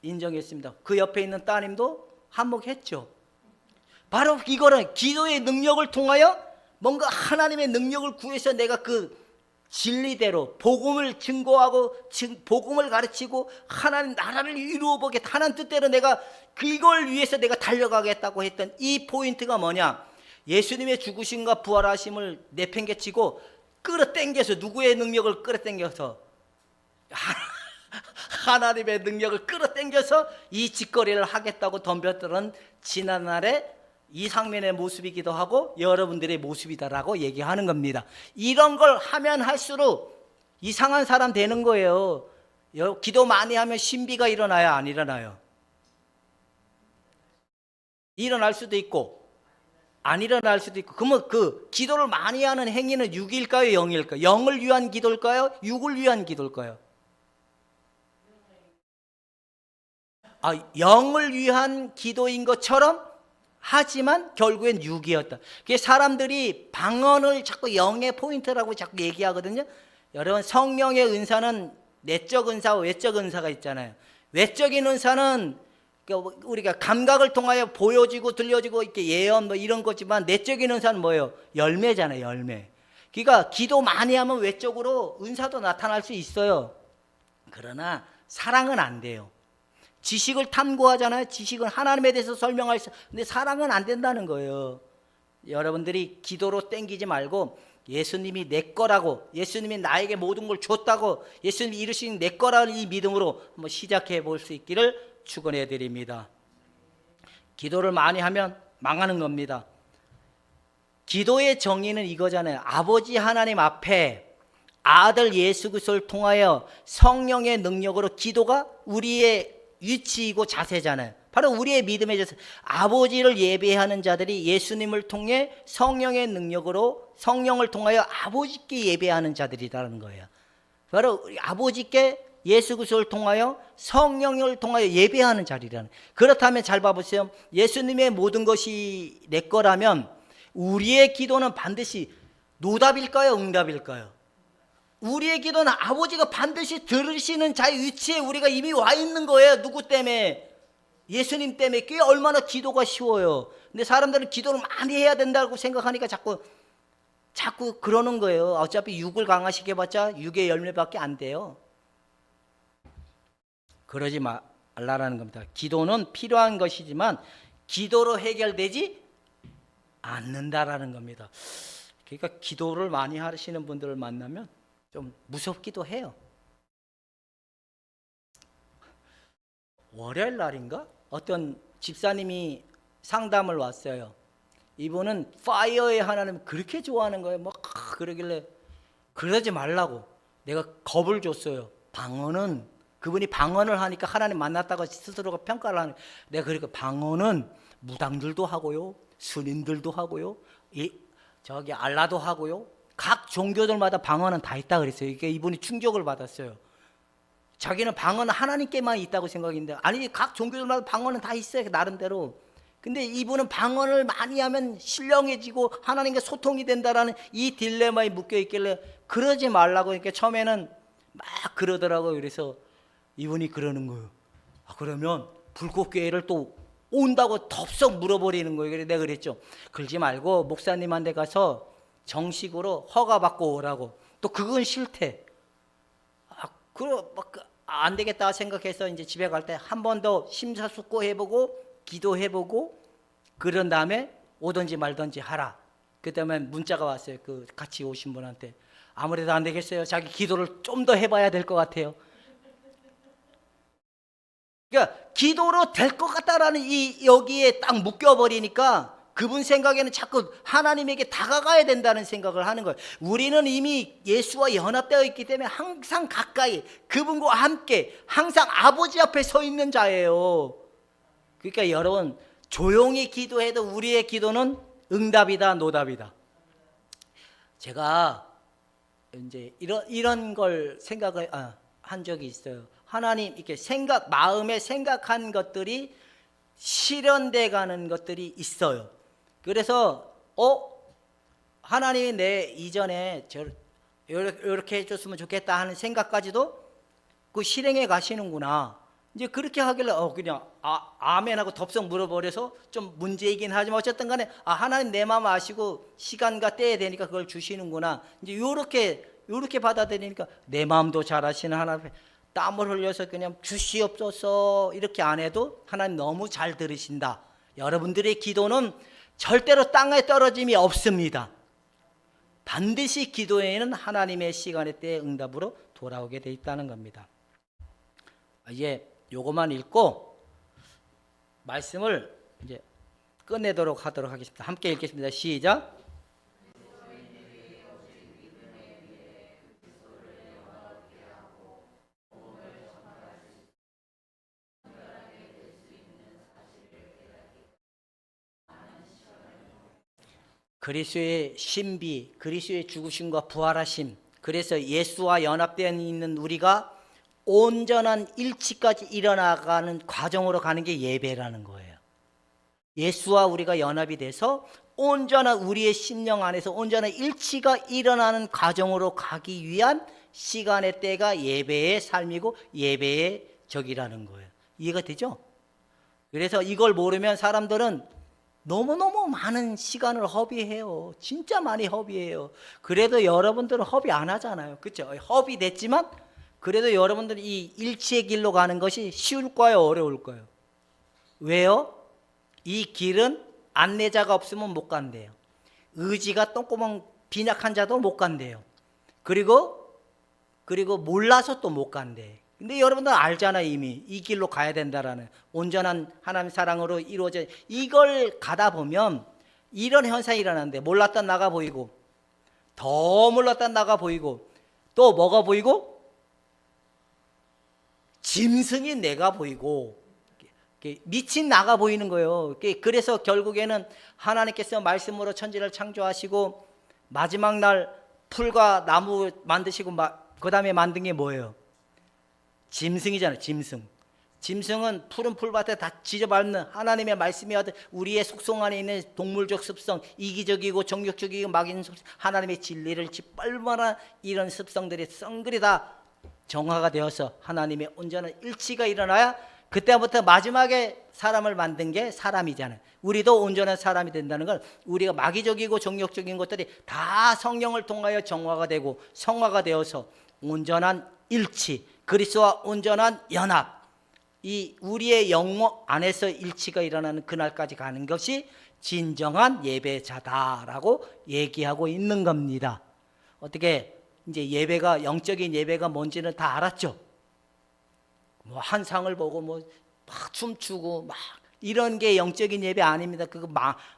인정했습니다. 그 옆에 있는 따님도 한몫했죠. 바로 이거는 기도의 능력을 통하여 뭔가 하나님의 능력을 구해서 내가 그 진리대로 복음을 증거하고 복음을 가르치고 하나님 나라를 이루어 보겠다 하는 뜻대로 내가 그걸 위해서 내가 달려가겠다고 했던 이 포인트가 뭐냐? 예수님의 죽으심과 부활하심을 내팽개치고 끌어당겨서 누구의 능력을 끌어당겨서 하나님의 능력을 끌어당겨서 이 짓거리를 하겠다고 덤벼들은 지난날의 이상민의 모습이기도 하고 여러분들의 모습이다라고 얘기하는 겁니다. 이런 걸 하면 할수록 이상한 사람 되는 거예요. 기도 많이 하면 신비가 일어나요? 안 일어나요? 일어날 수도 있고 안 일어날 수도 있고. 그러면 그 기도를 많이 하는 행위는 6일까요? 0일까요? 0을 위한 기도일까요? 6을 위한 기도일까요? 0을 위한 기도인 것처럼 하지만 결국엔 6이었다. 그게 사람들이 방언을 자꾸 0의 포인트라고 자꾸 얘기하거든요. 여러분 성령의 은사는 내적 은사와 외적 은사가 있잖아요. 외적인 은사는 우리가 감각을 통하여 보여지고 들려지고 이렇게 예언 뭐 이런 거지만 내적인 은사는 뭐예요? 열매잖아요. 열매. 그러니까 기도 많이 하면 외적으로 은사도 나타날 수 있어요. 그러나 사랑은 안 돼요. 지식을 탐구하잖아요. 지식은 하나님에 대해서 설명할 수, 근데 사랑은 안 된다는 거예요. 여러분들이 기도로 땡기지 말고 예수님이 내 거라고, 예수님이 나에게 모든 걸 줬다고, 예수님이 이루신 내 거라는 이 믿음으로 한번 시작해 볼 수 있기를 축원해 드립니다. 기도를 많이 하면 망하는 겁니다. 기도의 정의는 이거잖아요. 아버지 하나님 앞에 아들 예수 그리스도를 통하여 성령의 능력으로, 기도가 우리의 위치이고 자세잖아요. 바로 우리의 믿음의 자세. 아버지를 예배하는 자들이 예수님을 통해 성령의 능력으로, 성령을 통하여 아버지께 예배하는 자들이라는 거예요. 바로 아버지께 예수 그리스도를 통하여 성령을 통하여 예배하는 자리라는. 그렇다면 잘 봐보세요. 예수님의 모든 것이 내 거라면 우리의 기도는 반드시 노답일까요? 응답일까요? 우리의 기도는 아버지가 반드시 들으시는 자의 위치에 우리가 이미 와 있는 거예요. 누구 때문에? 예수님 때문에. 그게 얼마나 기도가 쉬워요. 근데 사람들은 기도를 많이 해야 된다고 생각하니까 자꾸 그러는 거예요. 어차피 육을 강화시켜봤자 육의 열매밖에 안 돼요. 그러지 말라라는 겁니다. 기도는 필요한 것이지만 기도로 해결되지 않는다라는 겁니다. 그러니까 기도를 많이 하시는 분들을 만나면 좀 무섭기도 해요. 월요일 날인가? 어떤 집사님이 상담을 왔어요. 이분은 파이어의 하나님 그렇게 좋아하는 거예요. 막 그러길래 그러지 말라고 내가 겁을 줬어요. 그분이 방언을 하니까 하나님 만났다고 스스로가 평가를 하는. 내가 그러니까 방언은 무당들도 하고요, 스님들도 하고요, 저기 알라도 하고요, 각 종교들마다 방언은 다 있다 그랬어요. 이게 이분이 충격을 받았어요. 자기는 방언은 하나님께만 있다고 생각했는데, 아니 각 종교들마다 방언은 다 있어요, 나름대로. 근데 이분은 방언을 많이 하면 신령해지고 하나님과 소통이 된다라는 이 딜레마에 묶여 있길래 그러지 말라고. 그러니까 처음에는 막 그러더라고요. 그래서 이분이 그러는 거예요. 그러면 불꽃교회를 또 온다고 덥석 물어버리는 거예요. 그래서 내가 그랬죠. 그러지 말고 목사님한테 가서 정식으로 허가받고 오라고. 또 그건 싫대. 안 되겠다 생각해서 이제 집에 갈 때 한 번 더 심사숙고해보고 기도해보고 그런 다음에 오든지 말든지 하라. 그다음에 문자가 왔어요. 그 같이 오신 분한테. 아무래도 안 되겠어요. 자기 기도를 좀 더 해봐야 될 것 같아요. 그러니까 기도로 될 것 같다라는 여기에 딱 묶여버리니까 그분 생각에는 자꾸 하나님에게 다가가야 된다는 생각을 하는 거예요. 우리는 이미 예수와 연합되어 있기 때문에 항상 가까이 그분과 함께 항상 아버지 앞에 서 있는 자예요. 그러니까 여러분, 조용히 기도해도 우리의 기도는 응답이다, 노답이다. 제가 이제 이런 걸 생각을 한 적이 있어요. 하나님 이렇게 마음에 생각한 것들이 실현돼 가는 것들이 있어요. 그래서 하나님이 내 이전에 이렇게 해줬으면 좋겠다 하는 생각까지도 그 실행해 가시는구나. 이제 그렇게 하길래 그냥 아멘하고 덥석 물어버려서 좀 문제이긴 하지만 어쨌든 간에 하나님 내 마음 아시고 시간과 때에 되니까 그걸 주시는구나. 이제 요렇게 받아들이니까 내 마음도 잘 아시는 하나님 땀을 흘려서 그냥 주시옵소서 이렇게 안 해도 하나님 너무 잘 들으신다. 여러분들의 기도는 절대로 땅에 떨어짐이 없습니다. 반드시 기도에는 하나님의 시간에 때에 응답으로 돌아오게 돼 있다는 겁니다. 이제 요것만 읽고 말씀을 이제 끝내도록 하도록 하겠습니다. 함께 읽겠습니다. 시작. 그리스도의 신비, 그리스도의 죽으심과 부활하심, 그래서 예수와 연합되어 있는 우리가 온전한 일치까지 일어나가는 과정으로 가는 게 예배라는 거예요. 예수와 우리가 연합이 돼서 온전한 우리의 심령 안에서 온전한 일치가 일어나는 과정으로 가기 위한 시간의 때가 예배의 삶이고 예배의 적이라는 거예요. 이해가 되죠? 그래서 이걸 모르면 사람들은 너무너무 많은 시간을 허비해요. 진짜 많이 허비해요. 그래도 여러분들은 허비 안 하잖아요. 그렇죠? 허비 됐지만 그래도 여러분들은 이 일치의 길로 가는 것이 쉬울까요? 어려울까요? 왜요? 이 길은 안내자가 없으면 못 간대요. 의지가 똥구멍 빈약한 자도 못 간대요. 그리고 몰라서 또 못 간대. 근데 여러분들 알잖아요. 이미 이 길로 가야 된다라는 온전한 하나님 사랑으로 이루어져. 이걸 가다 보면 이런 현상이 일어나는데, 몰랐다 나가 보이고, 더 몰랐다 나가 보이고, 또 뭐가 보이고? 짐승이 내가 보이고, 미친 나가 보이는 거예요. 그래서 결국에는 하나님께서 말씀으로 천지를 창조하시고 마지막 날 풀과 나무 만드시고 그 다음에 만든 게 뭐예요? 짐승이잖아요. 짐승은 푸른 풀밭에 다 지져밟는 하나님의 말씀이 하듯 우리의 속성 안에 있는 동물적 습성, 이기적이고 정욕적이고 막인 습성, 하나님의 진리를 짓밟아라 이런 습성들이 썬글이 다 정화가 되어서 하나님의 온전한 일치가 일어나야 그때부터 마지막에 사람을 만든 게 사람이잖아요. 우리도 온전한 사람이 된다는 건 우리가 마귀적이고 정욕적인 것들이 다 성령을 통하여 정화가 되고 성화가 되어서 온전한 일치, 그리스도와 온전한 연합, 이 우리의 영혼 안에서 일치가 일어나는 그날까지 가는 것이 진정한 예배자다라고 얘기하고 있는 겁니다. 어떻게 이제 예배가, 영적인 예배가 뭔지는 다 알았죠? 뭐 한 상을 보고 뭐 막 춤추고 막 이런 게 영적인 예배 아닙니다. 그거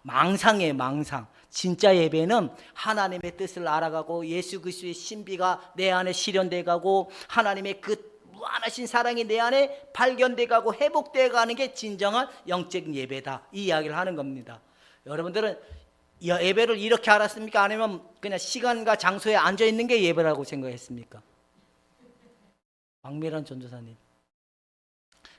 망상이에요. 망상. 진짜 예배는 하나님의 뜻을 알아가고 예수 그리스도의 신비가 내 안에 실현돼 가고 하나님의 그 무한하신 사랑이 내 안에 발견돼 가고 회복돼 가는 게 진정한 영적인 예배다, 이 이야기를 하는 겁니다. 여러분들은 예배를 이렇게 알았습니까? 아니면 그냥 시간과 장소에 앉아 있는 게 예배라고 생각했습니까? 박미란 전도사님,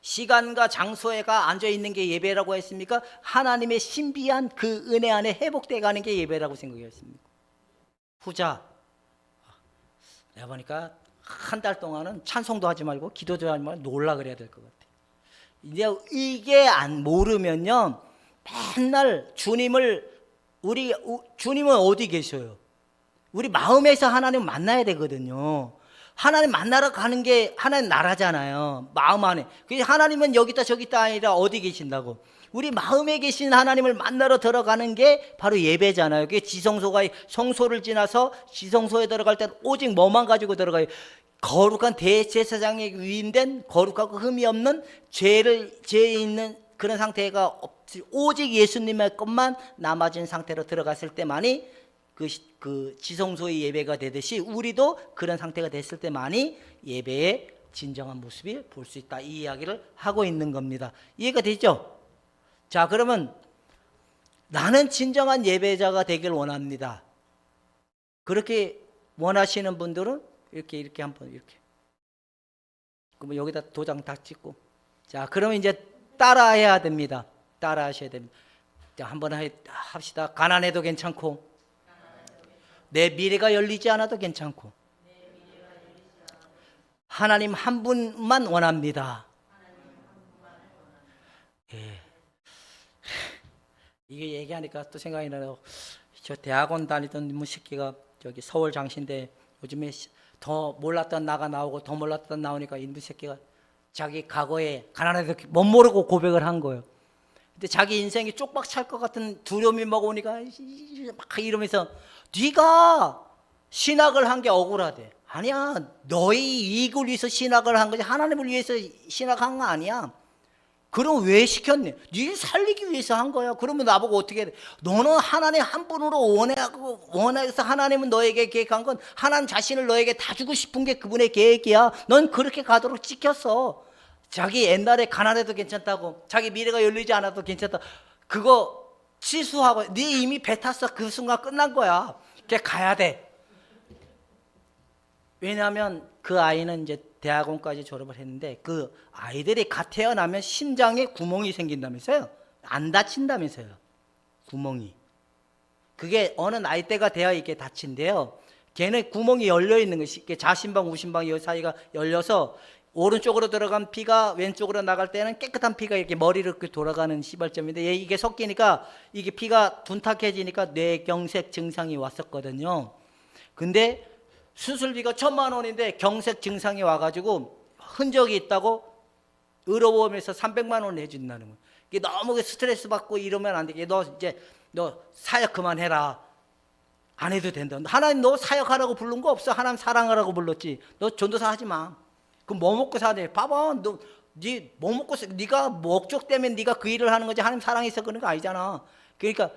시간과 장소에가 앉아 있는 게 예배라고 했습니까? 하나님의 신비한 그 은혜 안에 회복돼 가는 게 예배라고 생각했습니까? 후자. 내가 보니까 한 달 동안은 찬송도 하지 말고 기도도 하지 말고 놀라 그래야 될 것 같아. 이제 이게 안 모르면요, 맨날 주님은 어디 계셔요? 우리 마음에서 하나님 만나야 되거든요. 하나님 만나러 가는 게 하나님 나라잖아요. 마음 안에. 하나님은 여기 있다 저기 있다 아니라 어디 계신다고? 우리 마음에 계신 하나님을 만나러 들어가는 게 바로 예배잖아요. 그게 지성소가 성소를 지나서 지성소에 들어갈 때 오직 뭐만 가지고 들어가요? 거룩한 대제사장에 위임된 거룩하고 흠이 없는 죄 있는 그런 상태가 없지, 오직 예수님의 것만 남아진 상태로 들어갔을 때만이 그 지성소의 예배가 되듯이 우리도 그런 상태가 됐을 때만이 예배의 진정한 모습이 볼 수 있다, 이 이야기를 하고 있는 겁니다. 이해가 되죠? 자, 그러면 나는 진정한 예배자가 되길 원합니다. 그렇게 원하시는 분들은 이렇게 한번 이렇게. 그러면 여기다 도장 다 찍고. 자, 그러면 이제 따라해야 됩니다. 따라하셔야 됩니다. 자, 한번 합시다. 가난해도 괜찮고, 내 미래가 열리지 않아도 괜찮고, 하나님 한 분만 원합니다. 예. 이게 얘기하니까 또 생각이 나요. 저 대학원 다니던 뭐 새끼가 저기 서울 장신대 요즘에 더 몰랐던 나가 나오고 더 몰랐던 나오니까 이놈 새끼가 자기 과거에 가난해도 못 모르고 고백을 한 거예요. 근데 자기 인생이 쪽박 찰 것 같은 두려움이 먹어오니까 막 이러면서 네가 신학을 한 게 억울하대. 아니야, 너희 이익을 위해서 신학을 한 거지 하나님을 위해서 신학한 거 아니야. 그럼 왜 시켰니? 네 살리기 위해서 한 거야. 그러면 나보고 어떻게 해? 너는 하나님 한 분으로 원해서 하나님은 너에게 계획한 건 하나님 자신을 너에게 다 주고 싶은 게 그분의 계획이야. 넌 그렇게 가도록 지켰어. 자기 옛날에 가난해도 괜찮다고, 자기 미래가 열리지 않아도 괜찮다, 그거 취소하고 네 이미 배 탔어. 그 순간 끝난 거야. 걔 가야 돼. 왜냐하면 그 아이는 이제 대학원까지 졸업을 했는데 그 아이들이 갓 태어나면 심장에 구멍이 생긴다면서요. 안 다친다면서요. 구멍이. 그게 어느 나이대가 돼야 이게 다친대요. 걔는 구멍이 열려 있는 것이, 자신방 우신방 이 사이가 열려서 오른쪽으로 들어간 피가 왼쪽으로 나갈 때는 깨끗한 피가 이렇게 머리로 이렇게 돌아가는 시발점인데 이게 섞이니까 이게 피가 둔탁해지니까 뇌경색 증상이 왔었거든요. 근데 수술비가 1,000만 원인데 경색 증상이 와가지고 흔적이 있다고 의료보험에서 300만 원 해준다는 거예요. 이게 너무 스트레스 받고 이러면 안 돼. 너 사역 그만해라. 안 해도 된다. 하나님 너 사역하라고 부른 거 없어. 하나님 사랑하라고 불렀지. 너 전도사 하지 마. 그럼 뭐 먹고 사냐? 봐봐. 뭐 먹고 네가 목적 때문에 네가 그 일을 하는 거지. 하나님 사랑해서 그런 거 아니잖아. 그러니까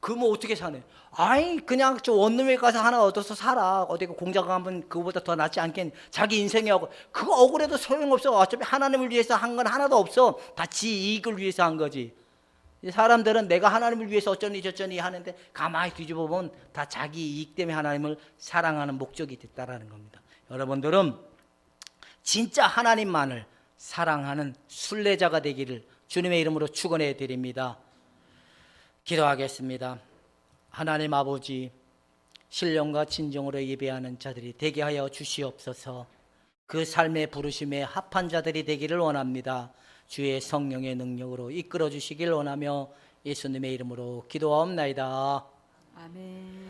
그뭐 어떻게 사네? 아이 그냥 저 원룸에 가서 하나 얻어서 살아. 어디 공장 가면 그거보다 더 낫지 않겠니? 자기 인생이 하고 그거 억울해도 소용없어. 어차피 하나님을 위해서 한 건 하나도 없어. 다 지 이익을 위해서 한 거지. 사람들은 내가 하나님을 위해서 어쩌니 저쩌니 하는데 가만히 뒤집어 보면 다 자기 이익 때문에 하나님을 사랑하는 목적이 됐다라는 겁니다. 여러분들은 진짜 하나님만을 사랑하는 순례자가 되기를 주님의 이름으로 축원해 드립니다. 기도하겠습니다. 하나님 아버지, 신령과 진정으로 예배하는 자들이 되게 하여 주시옵소서. 그 삶의 부르심에 합한 자들이 되기를 원합니다. 주의 성령의 능력으로 이끌어 주시길 원하며 예수님의 이름으로 기도하옵나이다. 아멘.